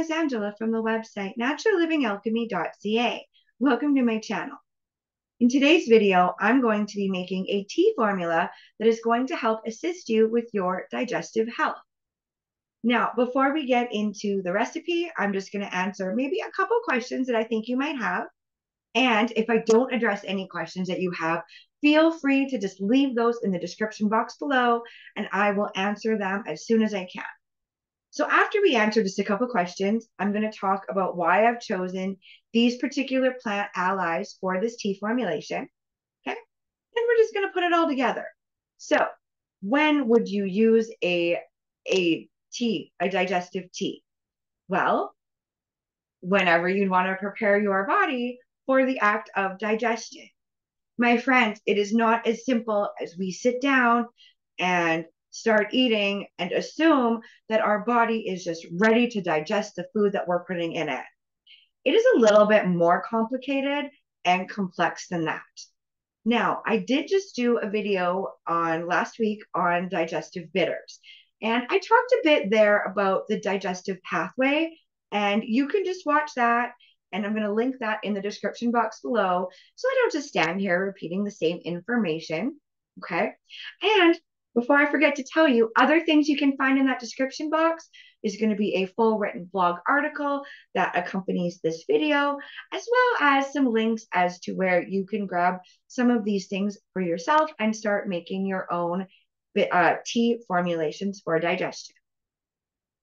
is Angela from the website naturallivingalchemy.ca. Welcome to my channel. In today's video, I'm going to be making a tea formula that is going to help assist you with your digestive health. Now, before we get into the recipe, I'm just going to answer maybe a couple questions that I think you might have. And if I don't address any questions that you have, feel free to just leave those in the description box below, and I will answer them as soon as I can. So after we answer just a couple questions, I'm going to talk about why I've chosen these particular plant allies for this tea formulation. Okay. And we're just going to put it all together. So when would you use a digestive tea? Well, whenever you'd want to prepare your body for the act of digestion. My friends, it is not as simple as we sit down and start eating and assume that our body is just ready to digest the food that we're putting in it. It is a little bit more complicated and complex than that. Now, I did just do a video on last week on digestive bitters, and I talked a bit there about the digestive pathway, and you can just watch that, and I'm going to link that in the description box below so I don't just stand here repeating the same information. Okay. And before I forget to tell you, other things you can find in that description box is going to be a full written blog article that accompanies this video, as well as some links as to where you can grab some of these things for yourself and start making your own tea formulations for digestion.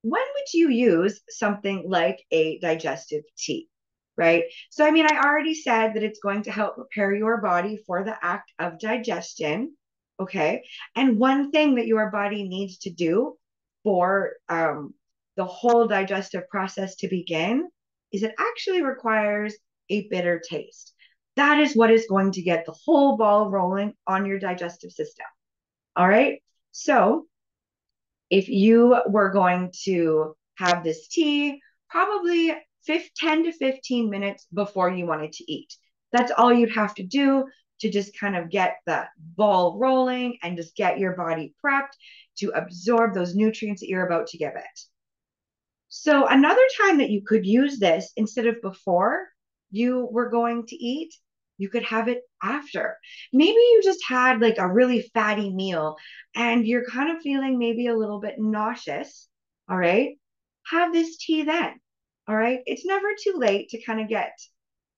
When would you use something like a digestive tea? Right? So, I mean, I already said that it's going to help prepare your body for the act of digestion. Okay. And one thing that your body needs to do for the whole digestive process to begin is it actually requires a bitter taste. That is what is going to get the whole ball rolling on your digestive system. All right. So, if you were going to have this tea, probably 10 to 15 minutes before you wanted to eat. That's all you'd have to do to just kind of get the ball rolling and just get your body prepped to absorb those nutrients that you're about to give it. So another time that you could use this instead of before you were going to eat, you could have it after. Maybe you just had like a really fatty meal and you're kind of feeling maybe a little bit nauseous. All right. Have this tea then. All right. It's never too late to kind of get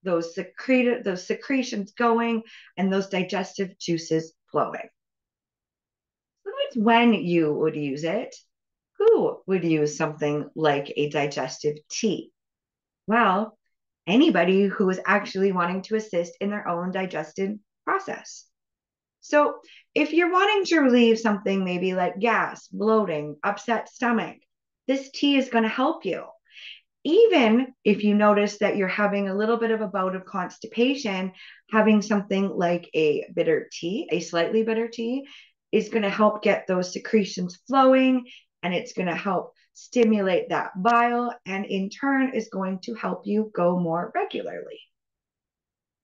those secretions going and those digestive juices flowing. So that's when you would use it. Who would use something like a digestive tea? Well, anybody who is actually wanting to assist in their own digestive process. So if you're wanting to relieve something maybe like gas, bloating, upset stomach, this tea is going to help you. Even if you notice that you're having a little bit of a bout of constipation, having something like a bitter tea, a slightly bitter tea, is going to help get those secretions flowing, and it's going to help stimulate that bile, and in turn is going to help you go more regularly.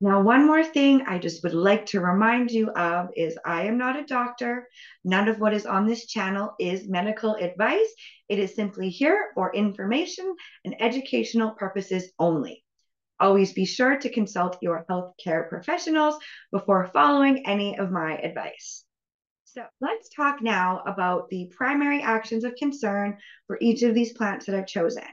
Now, one more thing I just would like to remind you of is I am not a doctor. None of what is on this channel is medical advice. It is simply here for information and educational purposes only. Always be sure to consult your healthcare professionals before following any of my advice. So let's talk now about the primary actions of concern for each of these plants that I've chosen.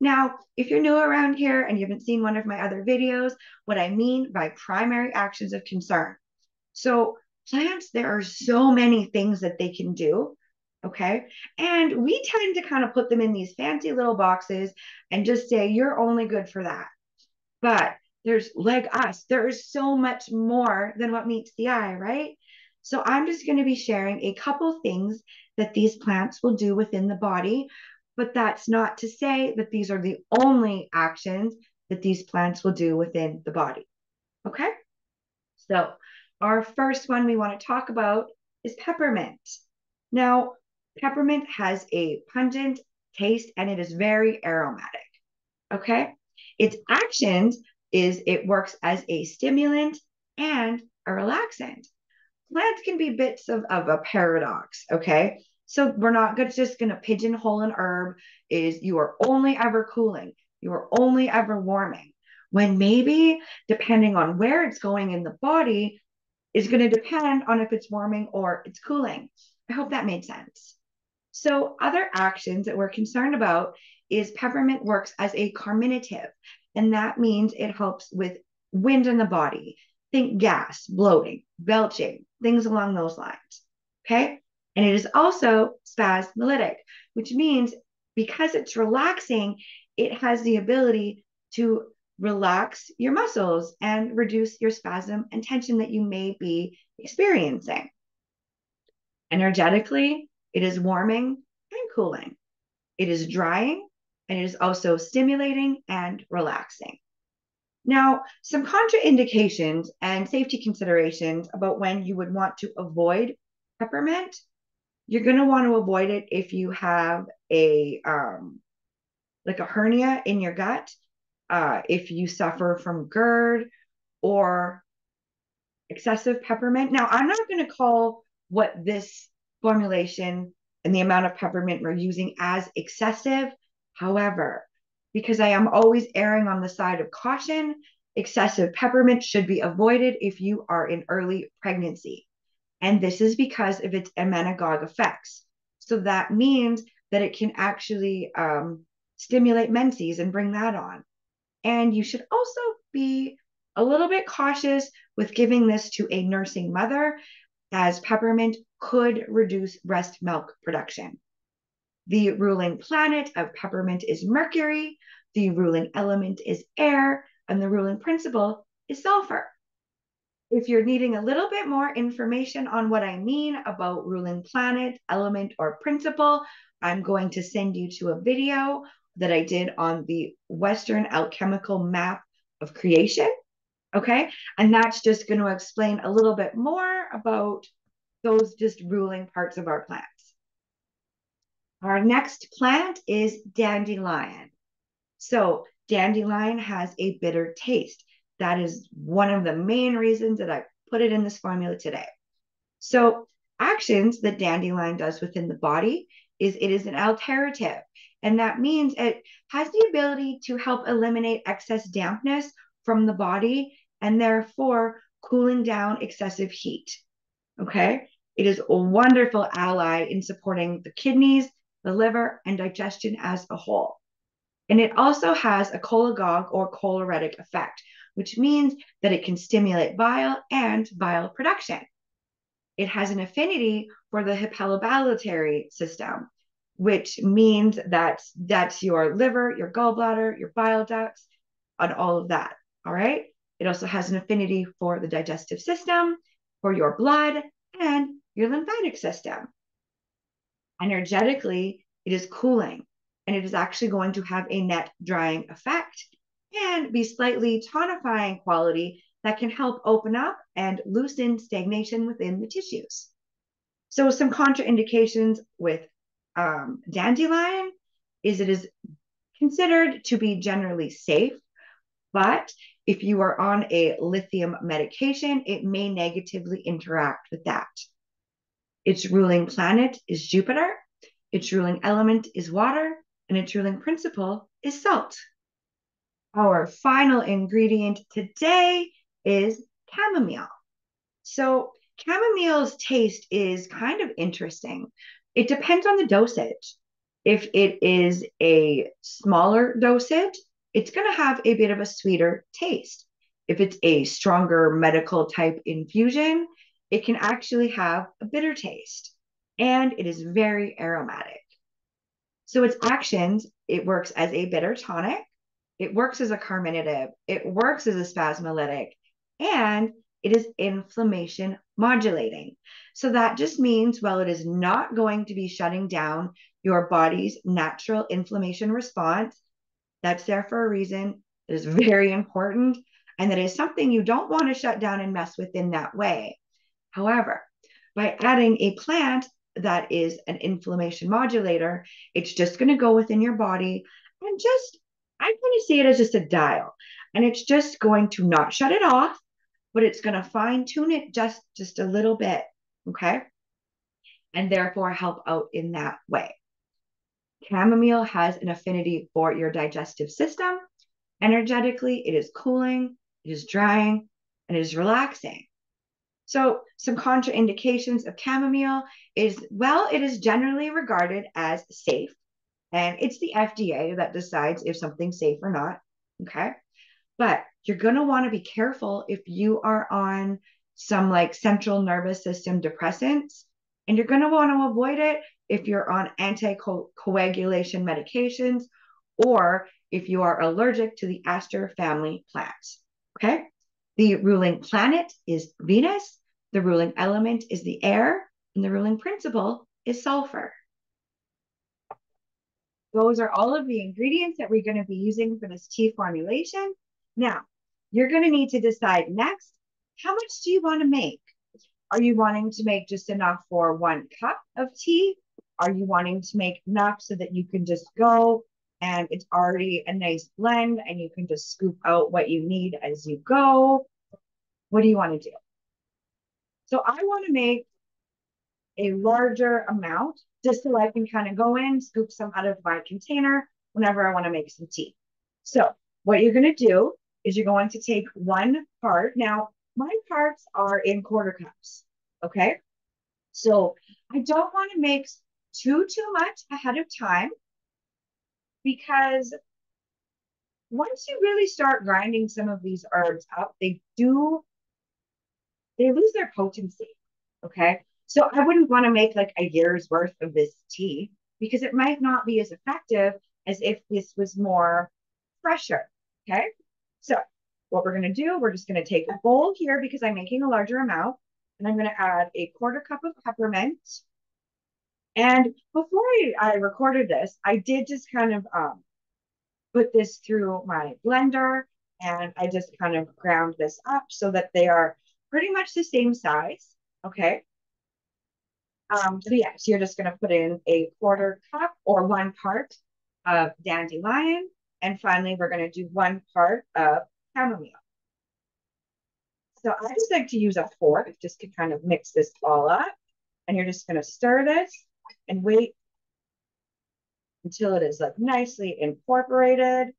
Now, if you're new around here and you haven't seen one of my other videos, what I mean by primary actions of concern. So plants, there are so many things that they can do, okay? And we tend to kind of put them in these fancy little boxes and just say, you're only good for that. But there's like us, there is so much more than what meets the eye, right? So I'm just going to be sharing a couple things that these plants will do within the body, but that's not to say that these are the only actions that these plants will do within the body. Okay? So our first one we want to talk about is peppermint. Now, peppermint has a pungent taste and it is very aromatic. Okay? Its actions is it works as a stimulant and a relaxant. Plants can be bits of a paradox, okay? So we're not just going to pigeonhole an herb is you are only ever cooling, you are only ever warming. When maybe, depending on where it's going in the body, is going to depend on if it's warming or it's cooling. I hope that made sense. So, other actions that we're concerned about is peppermint works as a carminative, and that means it helps with wind in the body. Think gas, bloating, belching, things along those lines. Okay. And it is also spasmolytic, which means because it's relaxing, it has the ability to relax your muscles and reduce your spasm and tension that you may be experiencing. Energetically, it is warming and cooling. It is drying and it is also stimulating and relaxing. Now, some contraindications and safety considerations about when you would want to avoid peppermint. You're going to want to avoid it if you have a like a hernia in your gut, if you suffer from GERD or excessive peppermint. Now, I'm not going to call what this formulation and the amount of peppermint we're using as excessive. However, because I am always erring on the side of caution, excessive peppermint should be avoided if you are in early pregnancy. And this is because of its emmenagogue effects. So that means that it can actually stimulate menses and bring that on. And you should also be a little bit cautious with giving this to a nursing mother, as peppermint could reduce breast milk production. The ruling planet of peppermint is Mercury, the ruling element is air, and the ruling principle is sulfur. If you're needing a little bit more information on what I mean about ruling planet, element, or principle, I'm going to send you to a video that I did on the Western alchemical map of creation. Okay. And that's just going to explain a little bit more about those just ruling parts of our plants. Our next plant is dandelion. So, dandelion has a bitter taste. That is one of the main reasons that I put it in this formula today. So, actions that dandelion does within the body is it is an alterative, and that means it has the ability to help eliminate excess dampness from the body and therefore cooling down excessive heat. Okay. It is a wonderful ally in supporting the kidneys, the liver, and digestion as a whole. And it also has a cholagogue or choleretic effect, which means that it can stimulate bile and bile production. It has an affinity for the hepatobiliary system, which means that that's your liver, your gallbladder, your bile ducts, and all of that. All right. It also has an affinity for the digestive system, for your blood, and your lymphatic system. Energetically, it is cooling and it is actually going to have a net drying effect and be slightly tonifying quality that can help open up and loosen stagnation within the tissues. So some contraindications with dandelion is it is considered to be generally safe, but if you are on a lithium medication, it may negatively interact with that. Its ruling planet is Jupiter, its ruling element is water, and its ruling principle is salt. Our final ingredient today is chamomile. So, chamomile's taste is kind of interesting. It depends on the dosage. If it is a smaller dosage, it's going to have a bit of a sweeter taste. If it's a stronger medical type infusion, it can actually have a bitter taste. And it is very aromatic. So its actions, it works as a bitter tonic, it works as a carminative, it works as a spasmolytic, and it is inflammation modulating. So that just means, well, it is not going to be shutting down your body's natural inflammation response. That's there for a reason. It is very important. And that is something you don't want to shut down and mess with in that way. However, by adding a plant that is an inflammation modulator, it's just going to go within your body and just, I kind of see it as just a dial. And it's just going to not shut it off, but it's going to fine tune it just a little bit. Okay. and therefore help out in that way. Chamomile has an affinity for your digestive system. Energetically, it is cooling, it is drying, and it is relaxing. So, some contraindications of chamomile is, well, it is generally regarded as safe, and it's the FDA that decides if something's safe or not. Okay. But you're going to want to be careful if you are on some like central nervous system depressants, and you're going to want to avoid it if you're on anticoagulation medications or if you are allergic to the aster family plants. Okay. The ruling planet is Venus, the ruling element is the air, and the ruling principle is sulfur. Those are all of the ingredients that we're going to be using for this tea formulation. Now, you're going to need to decide next, how much do you want to make? Are you wanting to make just enough for 1 cup of tea? Are you wanting to make enough so that you can just go and it's already a nice blend and you can just scoop out what you need as you go? What do you want to do? So I want to make a larger amount just so I can kind of go in, scoop some out of my container whenever I want to make some tea. So what you're going to do is you're going to take 1 part. Now, my parts are in quarter cups. Okay. So I don't want to make too much ahead of time, because once you really start grinding some of these herbs up, they lose their potency. Okay. So I wouldn't want to make like a year's worth of this tea, because it might not be as effective as if this was more fresher. Okay. So what we're going to do, we're just going to take a bowl here because I'm making a larger amount, and I'm going to add a quarter cup of peppermint. And before I recorded this, I did just kind of put this through my blender, and I just kind of ground this up so that they are pretty much the same size. Okay. So yeah, so you're just going to put in a quarter cup or 1 part of dandelion. And finally, we're going to do 1 part of chamomile. So I just like to use a fork just to kind of mix this all up. And you're just going to stir this and wait until it is like nicely incorporated.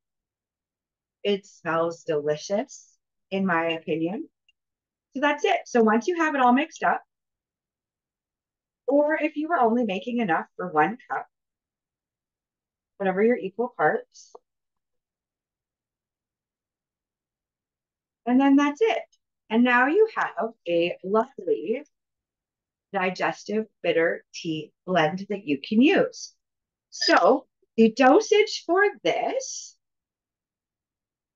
It smells delicious, in my opinion. So that's it. So once you have it all mixed up, or if you were only making enough for 1 cup, whatever your equal parts, and then that's it. And now you have a lovely digestive bitter tea blend that you can use. So the dosage for this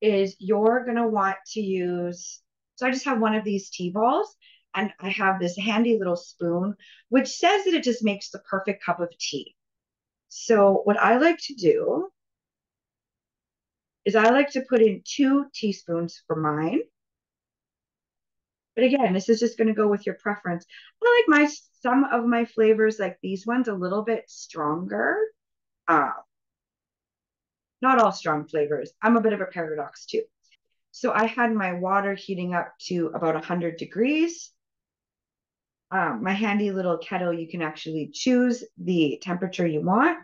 is you're going to want to use, so I just have one of these tea balls, and I have this handy little spoon, which says that it just makes the perfect cup of tea. So what I like to do is I like to put in 2 teaspoons for mine. But again, this is just going to go with your preference. I like some of my flavors, like these ones, a little bit stronger. Uh, Not all strong flavors. I'm a bit of a paradox too. So I had my water heating up to about 100 degrees. My handy little kettle, you can actually choose the temperature you want,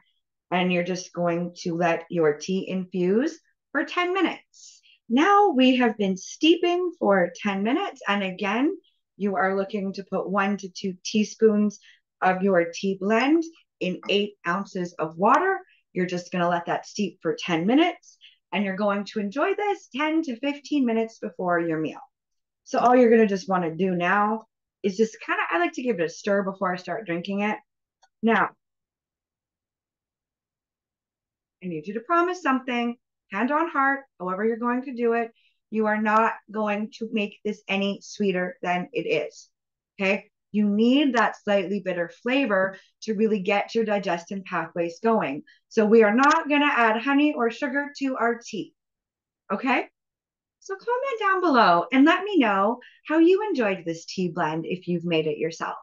and you're just going to let your tea infuse for 10 minutes. Now we have been steeping for 10 minutes, and again, you are looking to put 1 to 2 teaspoons of your tea blend in 8 ounces of water. You're just going to let that steep for 10 minutes, and you're going to enjoy this 10 to 15 minutes before your meal. So all you're going to just want to do now is just kind of, I like to give it a stir before I start drinking it. Now, I need you to promise something, hand on heart, however you're going to do it. You are not going to make this any sweeter than it is. Okay. You need that slightly bitter flavor to really get your digestion pathways going. So we are not going to add honey or sugar to our tea. Okay. So comment down below and let me know how you enjoyed this tea blend if you've made it yourself.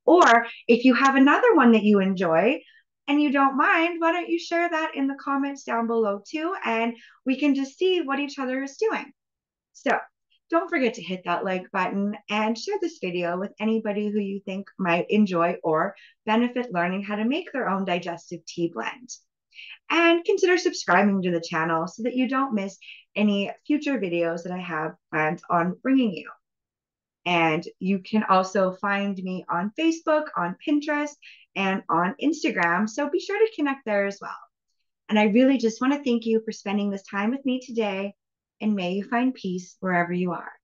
Or if you have another one that you enjoy and you don't mind, why don't you share that in the comments down below too, and we can just see what each other is doing. So Don't forget to hit that like button and share this video with anybody who you think might enjoy or benefit learning how to make their own digestive tea blend. And consider subscribing to the channel so that you don't miss any future videos that I have planned on bringing you. And you can also find me on Facebook, on Pinterest, and on Instagram. So be sure to connect there as well. And I really just want to thank you for spending this time with me today. And may you find peace wherever you are.